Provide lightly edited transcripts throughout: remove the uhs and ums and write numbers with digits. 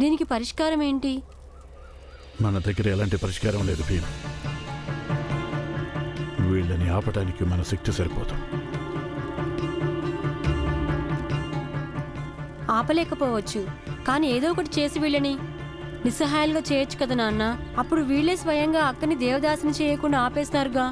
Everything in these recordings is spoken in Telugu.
దీనికి పరిష్కారం ఏంటి? మన దగ్గర ఎలాంటి పరిష్కారం లేదు భీమ్. వీళ్ళని ఆపటానికి మన శక్తి సరిపోదు. ఆపలేకపోవచ్చు, కానీ ఏదో ఒకటి చేసి వీళ్ళని నిస్సహాయాలుగా చేయొచ్చు కదా నాన్న. అప్పుడు వీళ్ళే స్వయంగా అక్కని దేవదాసిని చేయకుండా ఆపేస్తారుగా.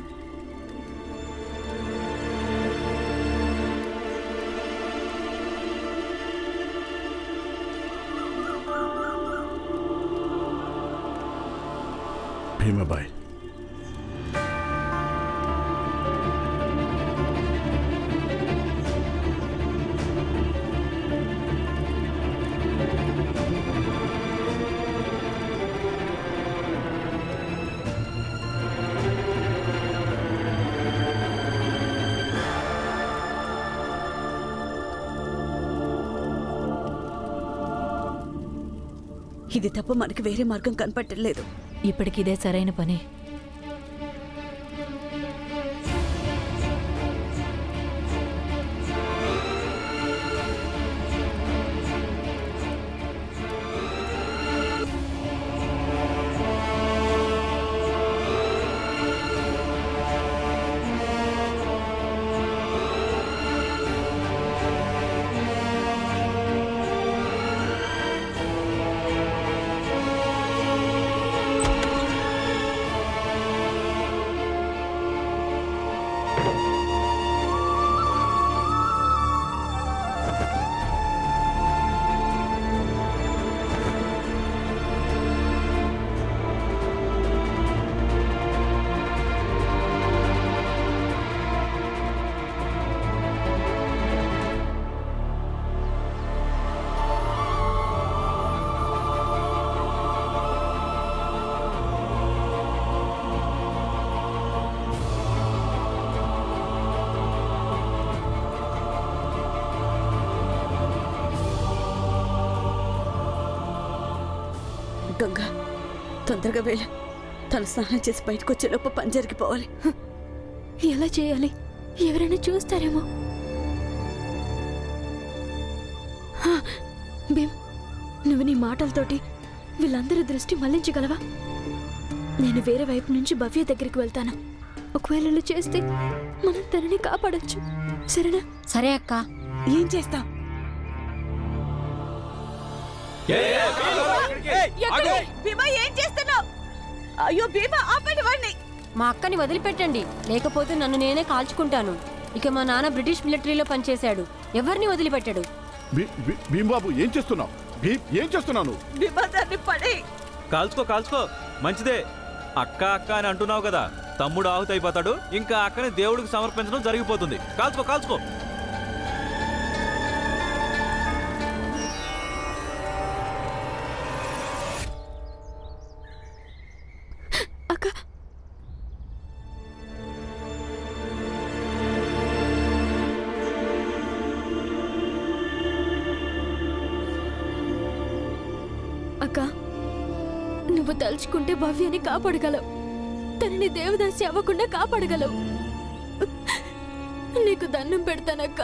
భీమబాయ్, ఇది తప్ప మనకి వేరే మార్గం కనపట్టలేదు. ఇప్పటికిదే సరైన పని. గంగా, తొందరగా వెళ్ళ. తను స్నానం చేసి బయటకు వచ్చేలోపు పని జరిగిపోవాలి. ఎలా చేయాలి? ఎవరైనా చూస్తారేమో. భీమ్, నువ్వు నీ మాటలతోటి వీళ్ళందరి దృష్టి మళ్లించగలవా? నేను వేరే వైపు నుంచి భవ్య దగ్గరికి వెళ్తాను. ఒకవేళ ఇలా చేస్తే మనం తనని కాపాడొచ్చు. సరేనా? సరే అక్క. ఏం చేస్తాం? భీమా, ఏం చేస్తున్నావు? అయ్యో భీమా, ఆపండి వాడిని. మా అక్కని వదిలిపెట్టండి, లేకపోతే నన్ను నేనే కాల్చుకుంటాను. ఇక మా నాన్న బ్రిటిష్ మిలిటరీలో పనిచేశాడు, ఎవరిని వదిలిపెట్టాడు. భీంబాబు, ఏం చేస్తున్నావు? ఏం చేస్తున్నాను? భీమా, దాన్ని పడే. కాల్చుకో కాల్చుకో, మంచిదే. అక్క అక్క అని అంటున్నావు కదా, తమ్ముడు ఆహుతి అయిపోతాడు. ఇంకా అక్కని దేవుడికి సమర్పించడం జరిగిపోతుంది. కాల్చుకో కాల్చుకో. అక్క, అక్క, నువ్వు తలుచుకుంటే భవ్యని కాపాడగలవు. తనని దేవదాసి అవ్వకుండా కాపాడగలవు. నీకు దండం పెడతానక్క,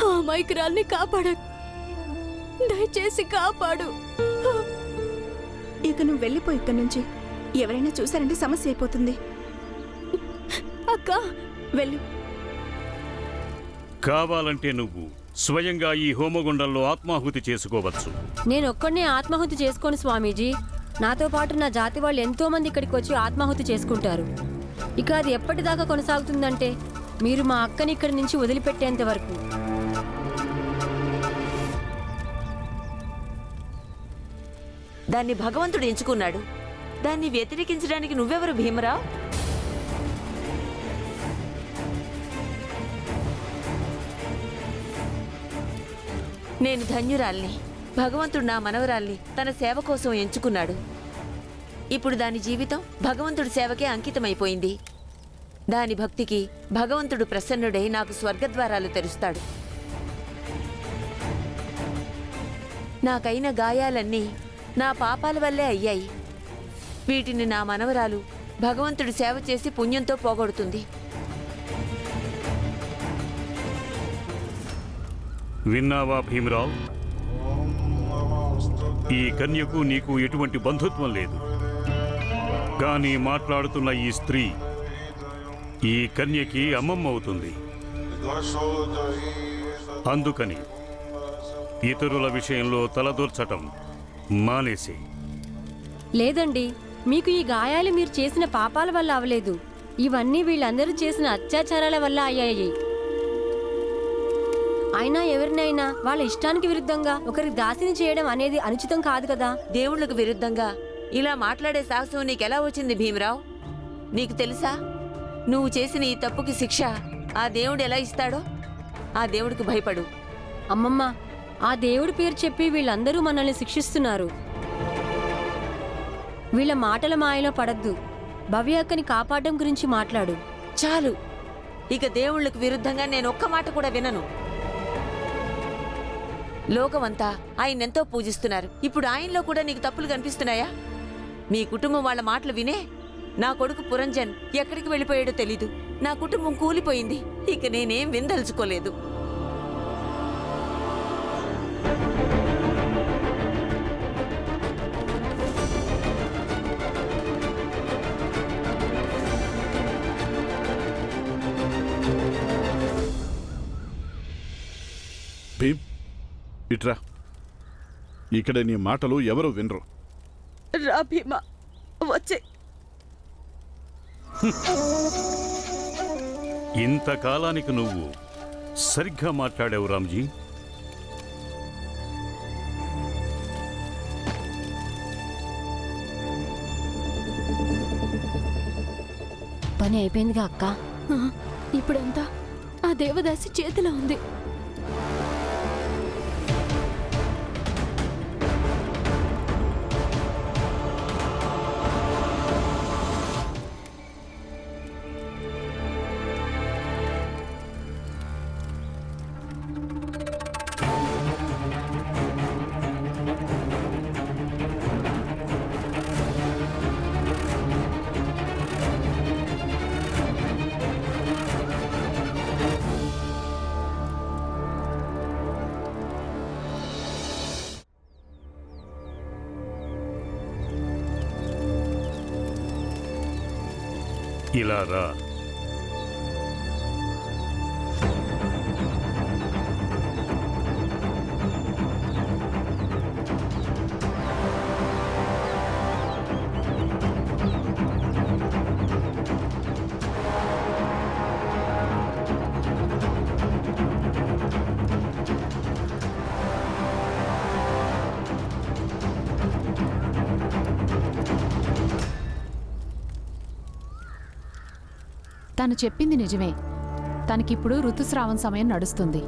ఆ అమాయకురాల్ని కాపాడ. దయచేసి కాపాడు. ఇక నువ్వు వెళ్ళిపో ఇక్కడి నుంచి. ఎవరైనా చూసారంటే సమస్య అయిపోతుంది. అక్క, వెళ్ళు. కావాలంటే నువ్వు స్వయంగా ఈ హోమగుండంలో ఆత్మాహుతి చేసుకోవచ్చు. నేను ఒక్కడినే ఆత్మాహుతి చేసుకోను స్వామీజీ. నాతో పాటు నా జాతి వాళ్ళు ఎంతో మంది ఇక్కడికి వచ్చి ఆత్మాహుతి చేసుకుంటారు. ఇక అది ఎప్పటిదాకా కొనసాగుతుందంటే మీరు మా అక్కని ఇక్కడి నుంచి వదిలిపెట్టేంత వరకు. దాన్ని భగవంతుడు ఎంచుకున్నాడు. దాన్ని వ్యతిరేకించడానికి నువ్వెవరు భీమరావు? నేను ధన్యురాల్ని. భగవంతుడు నా మనవరాల్ని తన సేవ కోసం ఎంచుకున్నాడు. ఇప్పుడు దాని జీవితం భగవంతుడి సేవకే అంకితమైపోయింది. దాని భక్తికి భగవంతుడు ప్రసన్నుడై నాకు స్వర్గద్వారాలు తెరుస్తాడు. నాకైన గాయాలన్నీ నా పాపాల వల్లే అయ్యాయి. వీటిని నా మనవరాలు భగవంతుడి సేవ చేసి పుణ్యంతో పోగొడుతుంది. విన్నావా భీమరావు? ఈ కన్యకు నీకు ఎటువంటి బంధుత్వం లేదు. కానీ మాట్లాడుతున్న ఈ స్త్రీ ఈ కన్యకి అమ్మమ్మ అవుతుంది. అందుకని ఇతరుల విషయంలో తలదూర్చటం మానేసి. లేదండి, మీకు ఈ గాయాలు మీరు చేసిన పాపాల వల్ల అవలేదు. ఇవన్నీ వీళ్ళందరూ చేసిన అత్యాచారాల వల్ల అయ్యాయి. అయినా ఎవరినైనా వాళ్ళ ఇష్టానికి విరుద్ధంగా ఒకరి దాసిని చేయడం అనేది అనుచితం కాదు కదా. దేవుళ్ళకు విరుద్ధంగా ఇలా మాట్లాడే సాహసం నీకెలా వచ్చింది భీమరావు? నీకు తెలుసా, నువ్వు చేసిన ఈ తప్పుకి శిక్ష ఆ దేవుడు ఎలా ఇస్తాడో? ఆ దేవుడికి భయపడు. అమ్మమ్మ, ఆ దేవుడి పేరు చెప్పి వీళ్ళందరూ మనల్ని శిక్షిస్తున్నారు. వీళ్ళ మాటల మాయలో పడద్దు. భవ్య అక్కని కాపాడడం గురించి మాట్లాడు. చాలు, ఇక దేవుళ్ళకు విరుద్ధంగా నేను ఒక్క మాట కూడా వినను. లోకమంతా ఆయన్నెంతో పూజిస్తున్నారు. ఇప్పుడు ఆయనలో కూడా నీకు తప్పులు కనిపిస్తున్నాయా? మీ కుటుంబం వాళ్ళ మాటలు వినే నా కొడుకు పురంజన్ ఎక్కడికి వెళ్ళిపోయాడో తెలీదు. నా కుటుంబం కూలిపోయింది. ఇక నేనేం విందలుచుకోలేదు. భీమ్, ఇట్రా. ఇక్కడ నీ మాటలు ఎవరు వినరు. రా భీమా, వచ్చే. ఇంతకాలానికి నువ్వు సరిగ్గా మాట్లాడావు రామ్జీ. పని అయిపోయిందిగా అక్క. ఆ, ఇప్పుడంతా ఆ దేవదాసి చేతిలో ఉంది. ఇలా రా. తను చెప్పింది నిజమే. తనకిప్పుడు ఋతుస్రావం సమయం నడుస్తుంది.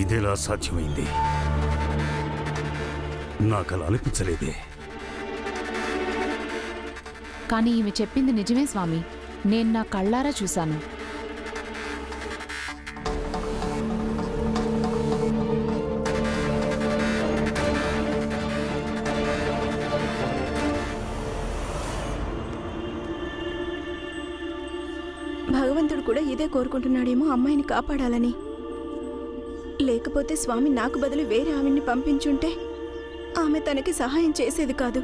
ఇదెలా సాధ్యమైంది? నాకలా అనిపించలేదే. కానీ ఈమె చెప్పింది నిజమే స్వామి. నేను నా కళ్ళారా చూశాను. భగవంతుడు కూడా ఇదే కోరుకుంటున్నాడేమో, అమ్మాయిని కాపాడాలని. లేకపోతే స్వామి నాకు బదులు వేరే ఆవిడ్ని పంపించుంటే ఆమె తనకి సహాయం చేసేది కాదు.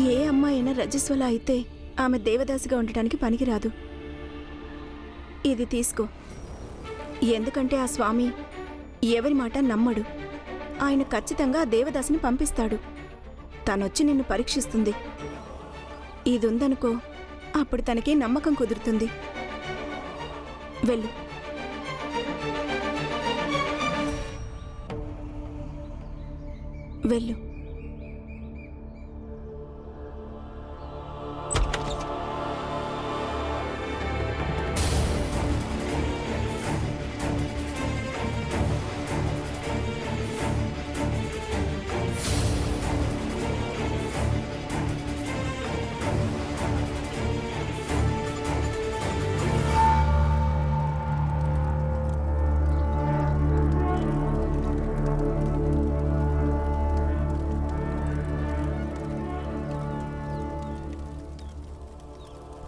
ఏ అమ్మాయి అయినా రజస్వల అయితే ఆమె దేవదాసిగా ఉండటానికి పనికిరాదు. ఇది తీసుకో. ఎందుకంటే ఆ స్వామి ఎవరి మాట నమ్మడు. ఆయన ఖచ్చితంగా ఆ దేవదాసిని పంపిస్తాడు. తనొచ్చి నిన్ను పరీక్షిస్తుంది. ఇది ఉందనుకో, అప్పుడు తనకి నమ్మకం కుదురుతుంది. వెళ్ళు. వెళ్ళు.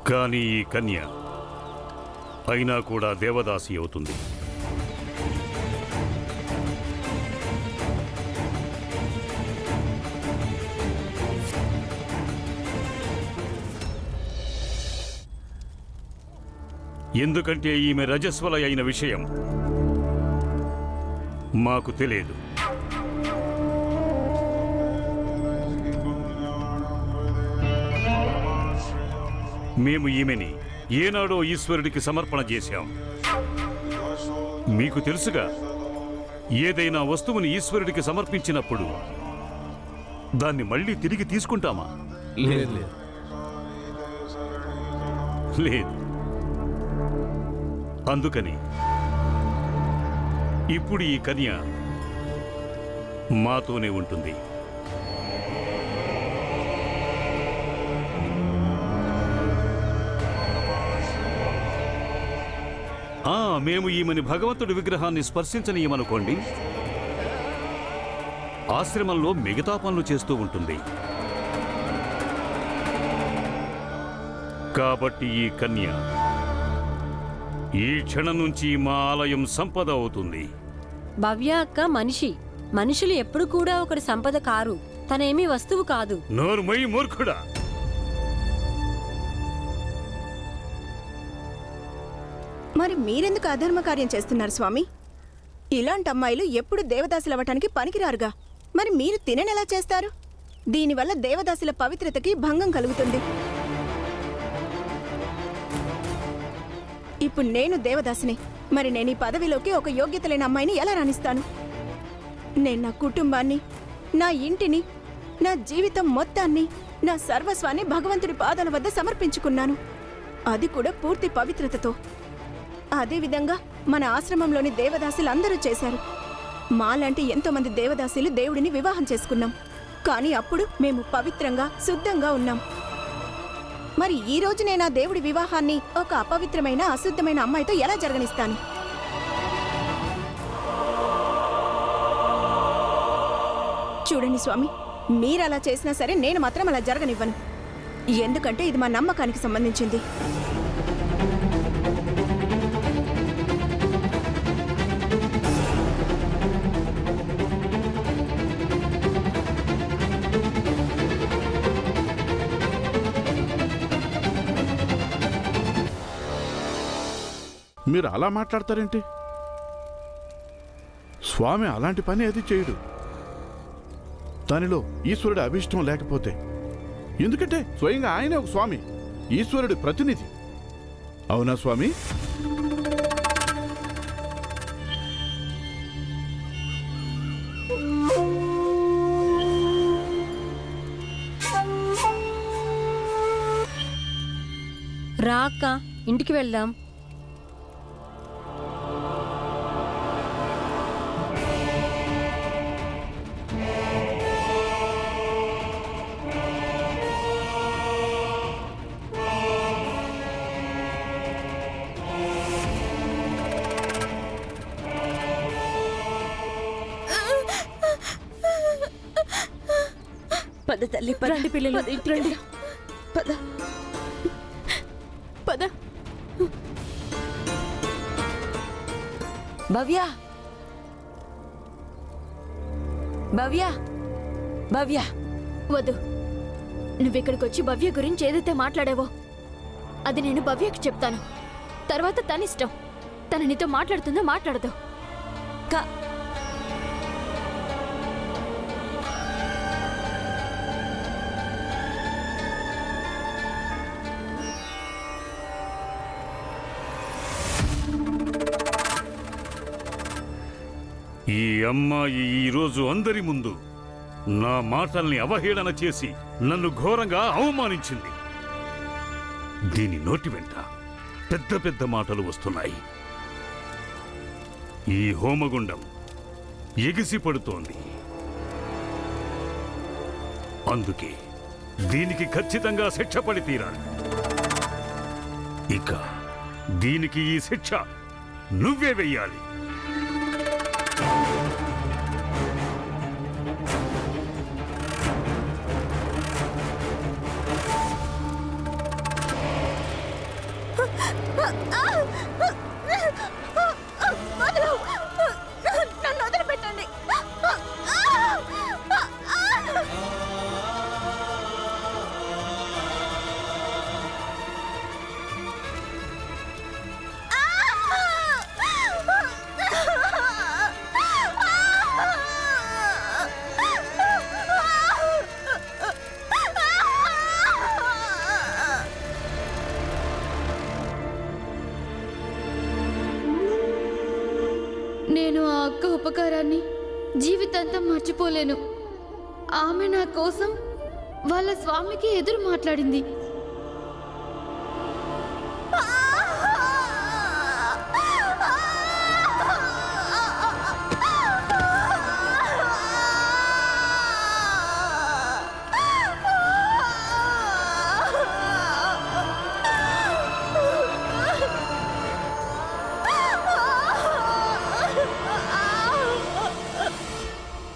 కానీ ఈ కన్య అయినా కూడా దేవదాసి అవుతుంది. ఎందుకంటే ఈమె రజస్వల అయిన విషయం మాకు తెలియదు. మేము ఈమెని ఏనాడో ఈశ్వరుడికి సమర్పణ చేశాం. మీకు తెలుసుగా, ఏదైనా వస్తువుని ఈశ్వరుడికి సమర్పించినప్పుడు దాన్ని మళ్ళీ తిరిగి తీసుకుంటామా? లేదు. లేదు. అందుకని ఇప్పుడు ఈ కన్య మాతోనే ఉంటుంది. మేము ఈమెని భగవంతుడి విగ్రహాన్ని స్పర్శించనీయమనుకోండి, ఆశ్రమంలో మిగతా పనులు చేస్తూ ఉంటుంది. కాబట్టి ఈ కన్య ఈ క్షణం నుంచి మా ఆలయం సంపద అవుతుంది. భవ్య అక్క మనిషి. మనుషులు ఎప్పుడు కూడా ఒకరి సంపద కారు. తనేమీ వస్తువు కాదు. నోరుమై మూర్ఖుడా! మరి మీరెందుకు అధర్మ కార్యం చేస్తున్నారు స్వామి? ఇలాంటి అమ్మాయిలు ఎప్పుడు దేవదాసులు అవ్వటానికి పనికిరారుగా. మరి మీరు తిననెలా చేస్తారు? దీనివల్ల దేవదాసుల పవిత్రతకి భంగం కలుగుతుంది. ఇప్పుడు నేను దేవదాసిని. మరి నేను ఈ పదవిలోకి ఒక యోగ్యత లేని అమ్మాయిని ఎలా రాణిస్తాను? నేను నా కుటుంబాన్ని, నా ఇంటిని, నా జీవితం మొత్తాన్ని, నా సర్వస్వాన్ని భగవంతుడి పాదాల వద్ద సమర్పించుకున్నాను. అది కూడా పూర్తి పవిత్రతతో. అదేవిధంగా మన ఆశ్రమంలోని దేవదాసులు అందరూ చేశారు. మాలాంటి ఎంతోమంది దేవదాసులు దేవుడిని వివాహం చేసుకున్నాం. కానీ అప్పుడు మేము పవిత్రంగా, శుద్ధంగా ఉన్నాం. మరి ఈ రోజు నేను ఆ దేవుడి వివాహాన్ని ఒక అపవిత్రమైన, అశుద్ధమైన అమ్మాయితో ఎలా జరగనిస్తాను? చూడండి స్వామి, మీరలా చేసినా సరే నేను మాత్రం అలా జరగనివ్వను. ఎందుకంటే ఇది మా నమ్మకానికి సంబంధించింది. మీరు అలా మాట్లాడతారేంటి? స్వామి అలాంటి పని అది చేయడు. దానిలో ఈశ్వరుడి అభిష్టం లేకపోతే. ఎందుకంటే స్వయంగా ఆయనే ఒక స్వామి, ఈశ్వరుడి ప్రతినిధి. అవునా స్వామి? రా అక్క, ఇంటికి వెళ్దాం. పద తల్లి, పద. రండి పిల్లలు, పద ఇంటికి రండి. వెళ్దాం. పద. పద. భవ్య, భవ్య, భవ్య. వద్దు. నువ్విక్కడికి వచ్చి భవ్య గురించి ఏదైతే మాట్లాడావో అది నేను భవ్యకి చెప్తాను. తర్వాత తనిష్టం. తను నీతో మాట్లాడుతుందో మాట్లాడదు. ఈ అమ్మాయి ఈరోజు అందరి ముందు నా మాటల్ని అవహేళన చేసి నన్ను ఘోరంగా అవమానించింది. దీని నోటి వెంట పెద్ద పెద్ద మాటలు వస్తున్నాయి. ఈ హోమగుండం ఎగిసిపడుతోంది. అందుకే దీనికి ఖచ్చితంగా శిక్ష పడి తీరాలి. ఇక దీనికి ఈ శిక్ష నువ్వే వెయ్యాలి. నన్ను వదిలిపెట్టండి. నేను ఆ అక్క ఉపకారాన్ని జీవితాంతం మర్చిపోలేను. ఆమె నా కోసం వాళ్ళ స్వామికి ఎదురు మాట్లాడింది.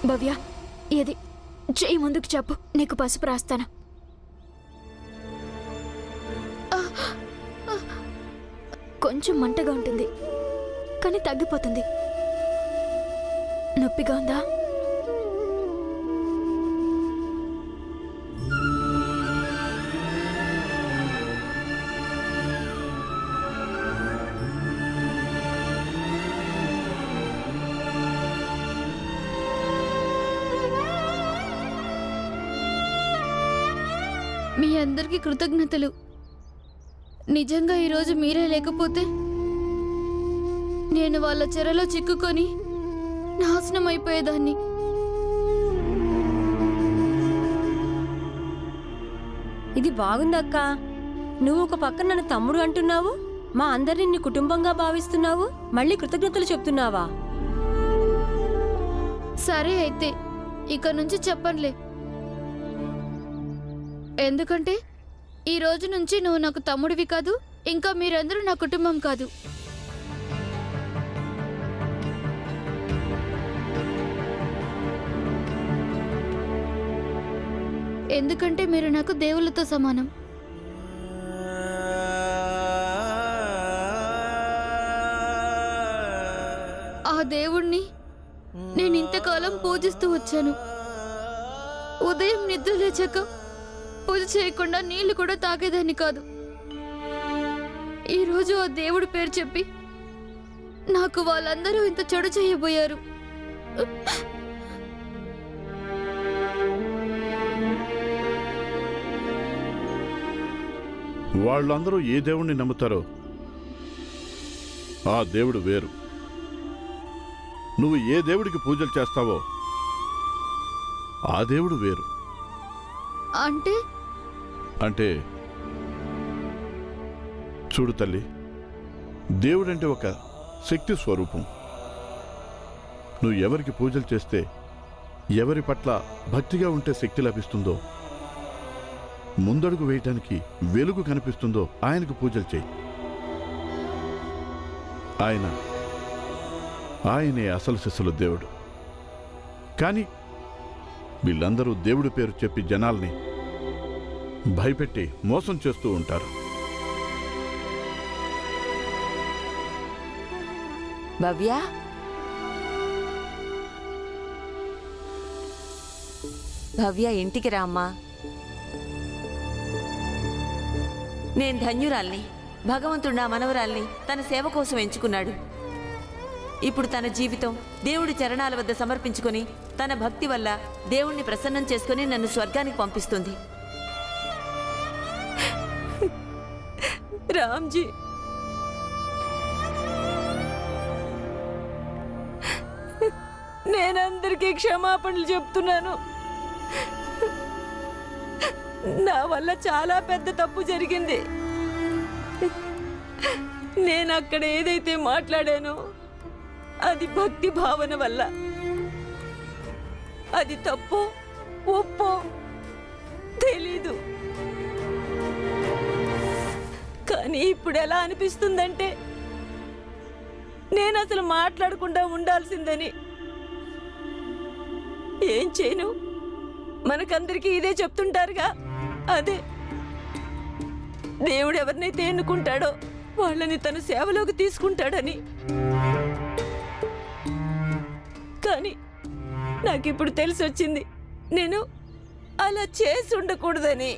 భవ్య, ఏది చెయ్యి ముందుకు చెప్పు, నీకు పసుపు రాస్తాను. కొంచెం మంటగా ఉంటుంది, కానీ తగ్గిపోతుంది. నొప్పిగా ఉందా? మీ అందరికీ కృతజ్ఞతలు. నిజంగా ఈరోజు మీరే లేకపోతే నేను వాళ్ళ చెరలో చిక్కుకొని నాశనం అయిపోయేదాన్ని. ఇది బాగుందక్క. నువ్వు ఒక పక్కన నన్ను తమ్ముడు అంటున్నావు, మా అందరిని నీ కుటుంబంగా భావిస్తున్నావు, మళ్ళీ కృతజ్ఞతలు చెప్తున్నావా? సరే అయితే ఇక నుంచి చెప్పనులే. ఎందుకంటే ఈ రోజు నుంచి నువ్వు నాకు తమ్ముడివి కాదు, ఇంకా మీరందరూ నా కుటుంబం కాదు. ఎందుకంటే మీరు నాకు దేవుళ్ళతో సమానం. ఆ దేవుణ్ణి నేను ఇంతకాలం పూజిస్తూ వచ్చాను. ఉదయం నిద్ర లేచాక పూజ చేయకుండా నీళ్లు కూడా తాగేదాన్ని కాదు. ఈరోజు ఆ దేవుడి పేరు చెప్పి నాకు వాళ్ళందరూ ఇంత చెడు చేయబోయారు. వాళ్ళందరూ ఏ దేవుణ్ణి నమ్ముతారో ఆ దేవుడు వేరు. నువ్వు ఏ దేవుడికి పూజలు చేస్తావో ఆ దేవుడు వేరు. అంటే అంటే చూడు తల్లి, దేవుడంటే ఒక శక్తి స్వరూపం. నువ్వు ఎవరికి పూజలు చేస్తే, ఎవరి పట్ల భక్తిగా ఉంటే శక్తి లభిస్తుందో, ముందడుగు వేయటానికి వెలుగు కనిపిస్తుందో ఆయనకు పూజలు చేయి. ఆయనే అసలు సిసలు దేవుడు. కానీ వీళ్ళందరూ దేవుడి పేరు చెప్పి జనాల్ని భయపెట్టి మోసం చేస్తూ ఉంటారు. భవ్య, భవ్య ఇంటికి రామ్మా. నేను ధన్యురాల్ని. భగవంతుడు నా మనవరాల్ని తన సేవ కోసం ఎంచుకున్నాడు. ఇప్పుడు తన జీవితం దేవుడి చరణాల వద్ద సమర్పించుకొని తన భక్తి వల్ల దేవుణ్ణి ప్రసన్నం చేసుకుని నన్ను స్వర్గానికి పంపిస్తుంది. రామ్జీ, నేనందరికీ క్షమాపణలు చెప్తున్నాను. నా వల్ల చాలా పెద్ద తప్పు జరిగింది. నేను అక్కడ ఏదైతే మాట్లాడానో అది భక్తి భావన వల్ల. అది తప్పో ఒప్పో తెలీదు. కానీ ఇప్పుడు ఎలా అనిపిస్తుందంటే నేను అసలు మాట్లాడకుండా ఉండాల్సిందని. ఏం చేయను, మనకందరికీ ఇదే చెప్తుంటారుగా, అదే దేవుడు ఎవరినైతే ఎన్నుకుంటాడో వాళ్ళని తన సేవలోకి తీసుకుంటాడని. కానీ నాకిప్పుడు తెలిసొచ్చింది నేను అలా చేసి ఉండకూడదని.